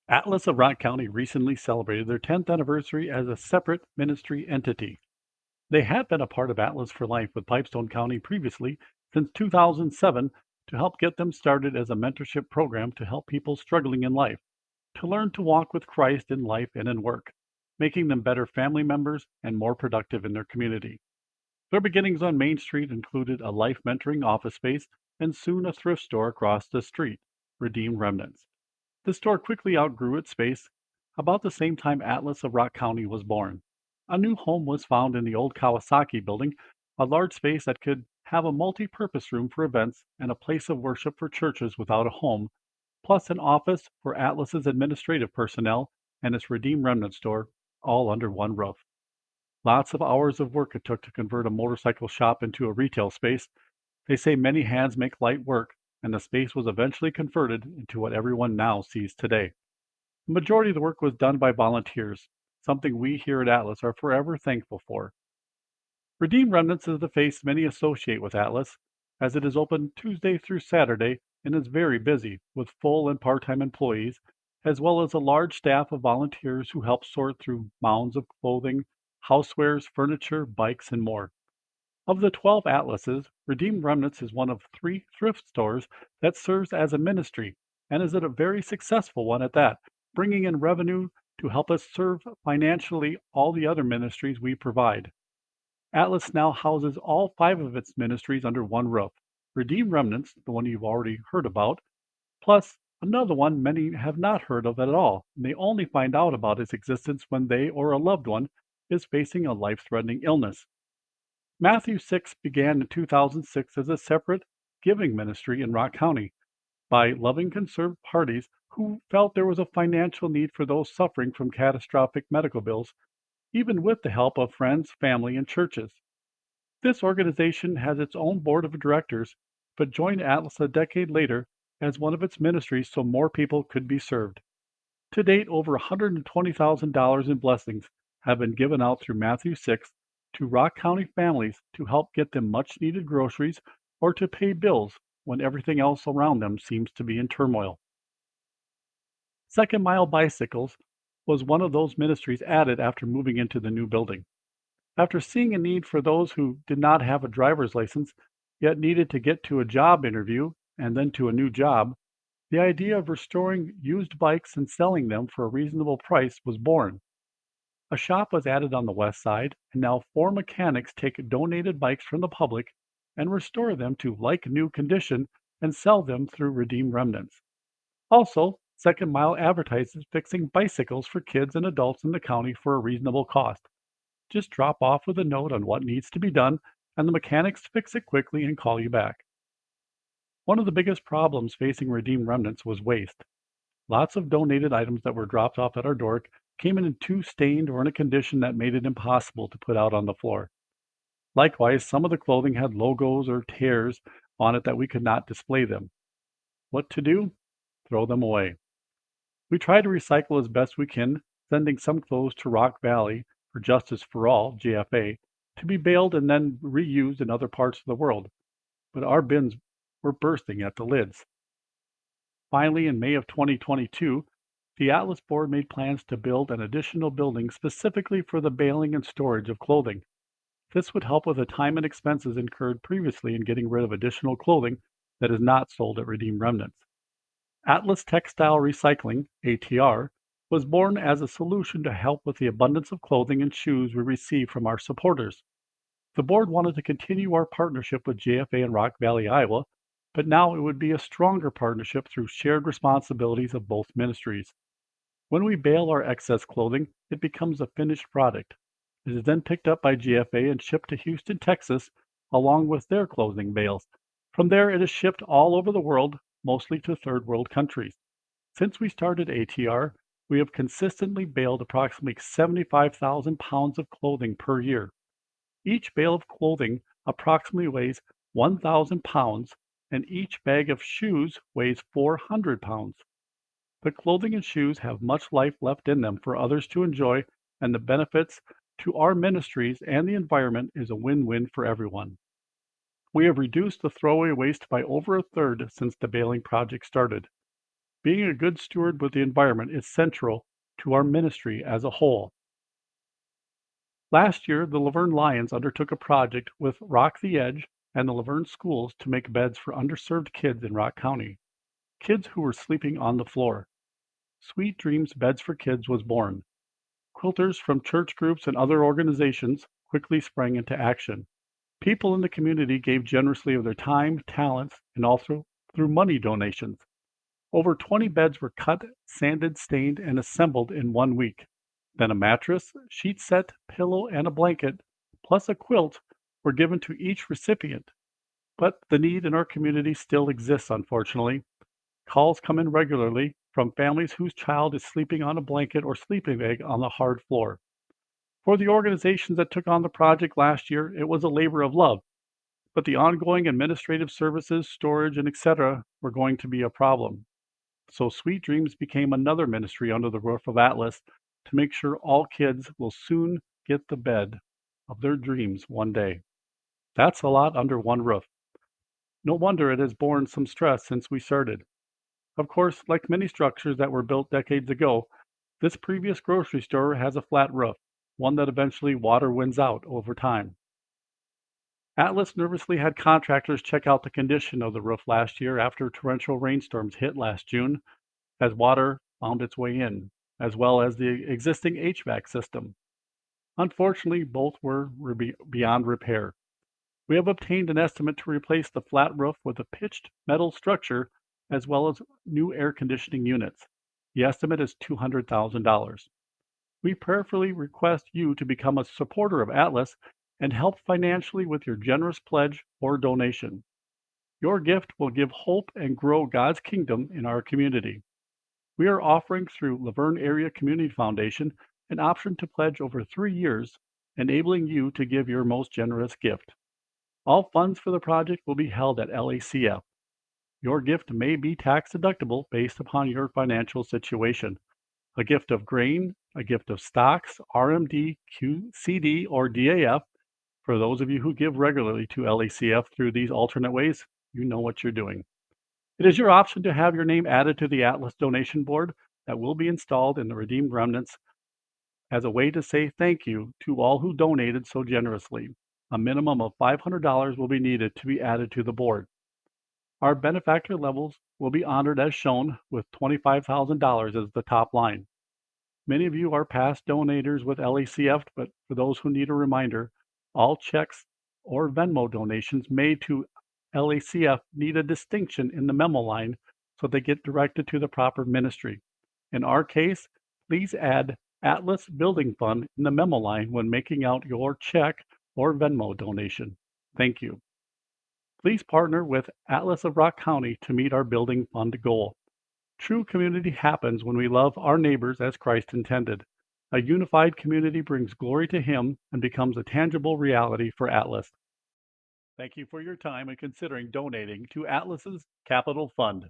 Atlas of Rock County recently celebrated their 10th anniversary as a separate ministry entity. They had been a part of Atlas for Life with Pipestone County previously since 2007 to help get them started as a mentorship program to help people struggling in life to learn to walk with Christ in life and in work, making them better family members and more productive in their community. Their beginnings on Main Street included a life mentoring office space and soon a thrift store across the street, Redeemed Remnants. The store quickly outgrew its space about the same time Atlas of Rock County was born. A new home was found in the old Kawasaki building, a large space that could have a multi purpose room for events and a place of worship for churches without a home, plus an office for Atlas's administrative personnel and its Redeemed Remnant store, all under one roof. Lots of hours of work it took to convert a motorcycle shop into a retail space. They say many hands make light work, and the space was eventually converted into what everyone now sees today. The majority of the work was done by volunteers, something we here at Atlas are forever thankful for. Redeemed Remnants is the face many associate with Atlas, as it is open Tuesday through Saturday and is very busy with full and part time employees, as well as a large staff of volunteers who help sort through mounds of clothing, housewares, furniture, bikes, and more. Of the 12 atlases, Redeemed Remnants is one of three thrift stores that serves as a ministry and is a very successful one at that, bringing in revenue to help us serve financially all the other ministries we provide. Atlas now houses all five of its ministries under one roof. Redeemed Remnants, the one you've already heard about, plus another one many have not heard of at all, and they only find out about its existence when they or a loved one is facing a life threatening illness. Matthew 6 began in 2006 as a separate giving ministry in Rock County by loving conservative parties who felt there was a financial need for those suffering from catastrophic medical bills, even with the help of friends, family, and churches. This organization has its own board of directors, but joined Atlas a decade later as one of its ministries so more people could be served. To date, over $120,000 in blessings have been given out through Matthew 6 to Rock County families to help get them much needed groceries or to pay bills when everything else around them seems to be in turmoil. Second Mile Bicycles was one of those ministries added after moving into the new building. After seeing a need for those who did not have a driver's license yet needed to get to a job interview and then to a new job, the idea of restoring used bikes and selling them for a reasonable price was born. A shop was added on the west side, and now four mechanics take donated bikes from the public and restore them to like new condition and sell them through Redeemed Remnants. Also, Second Mile advertises fixing bicycles for kids and adults in the county for a reasonable cost. Just drop off with a note on what needs to be done, and the mechanics fix it quickly and call you back. One of the biggest problems facing Redeemed Remnants was waste. Lots of donated items that were dropped off at our door came in too stained or in a condition that made it impossible to put out on the floor. Likewise, some of the clothing had logos or tears on it that we could not display them. What to do? Throw them away. We try to recycle as best we can, sending some clothes to Rock Valley for Justice for All, JFA, to be baled and then reused in other parts of the world. But our bins were bursting at the lids. Finally, in May of 2022, the Atlas Board made plans to build an additional building specifically for the baling and storage of clothing. This would help with the time and expenses incurred previously in getting rid of additional clothing that is not sold at Redeemed Remnants. Atlas Textile Recycling, ATR, was born as a solution to help with the abundance of clothing and shoes we receive from our supporters. The board wanted to continue our partnership with JFA in Rock Valley, Iowa, but now it would be a stronger partnership through shared responsibilities of both ministries. When we bale our excess clothing, it becomes a finished product. It is then picked up by GFA and shipped to Houston, Texas, along with their clothing bales. From there, it is shipped all over the world, mostly to third world countries. Since we started ATR, we have consistently baled approximately 75,000 pounds of clothing per year. Each bale of clothing approximately weighs 1,000 pounds, and each bag of shoes weighs 400 pounds. The clothing and shoes have much life left in them for others to enjoy, and the benefits to our ministries and the environment is a win-win for everyone. We have reduced the throwaway waste by over a third since the baling project started. Being a good steward with the environment is central to our ministry as a whole. Last year, the Laverne Lions undertook a project with Rock the Edge and the Laverne schools to make beds for underserved kids in Rock County, kids who were sleeping on the floor. Sweet Dreams Beds for Kids was born. Quilters from church groups and other organizations quickly sprang into action. People in the community gave generously of their time, talents, and also through money donations. Over 20 beds were cut, sanded, stained, and assembled in 1 week. Then a mattress, sheet set, pillow, and a blanket, plus a quilt, were given to each recipient. But the need in our community still exists, unfortunately. Calls come in regularly from families whose child is sleeping on a blanket or sleeping bag on the hard floor. For the organizations that took on the project last year, it was a labor of love, but the ongoing administrative services, storage, and etc. were going to be a problem. So Sweet Dreams became another ministry under the roof of Atlas to make sure all kids will soon get the bed of their dreams one day. That's a lot under one roof. No wonder it has borne some stress since we started. Of course, like many structures that were built decades ago, this previous grocery store has a flat roof, one that eventually water wins out over time. Atlas nervously had contractors check out the condition of the roof last year after torrential rainstorms hit last June as water found its way in, as well as the existing HVAC system. Unfortunately, both were beyond repair. We have obtained an estimate to replace the flat roof with a pitched metal structure as well as new air conditioning units. The estimate is $200,000. We prayerfully request you to become a supporter of Atlas and help financially with your generous pledge or donation. Your gift will give hope and grow God's kingdom in our community. We are offering through Laverne Area Community Foundation an option to pledge over 3 years, enabling you to give your most generous gift. All funds for the project will be held at LACF. Your gift may be tax deductible based upon your financial situation. A gift of grain, a gift of stocks, RMD, QCD, or DAF. For those of you who give regularly to LACF through these alternate ways, you know what you're doing. It is your option to have your name added to the Atlas donation board that will be installed in the Redeemed Remnants as a way to say thank you to all who donated so generously. A minimum of $500 will be needed to be added to the board. Our benefactor levels will be honored as shown, with $25,000 as the top line. Many of you are past donators with LACF, but for those who need a reminder, all checks or Venmo donations made to LACF need a distinction in the memo line so they get directed to the proper ministry. In our case, please add Atlas Building Fund in the memo line when making out your check or Venmo donation. Thank you. Please partner with Atlas of Rock County to meet our Building Fund goal. True community happens when we love our neighbors as Christ intended. A unified community brings glory to Him and becomes a tangible reality for Atlas. Thank you for your time and considering donating to Atlas's Capital Fund.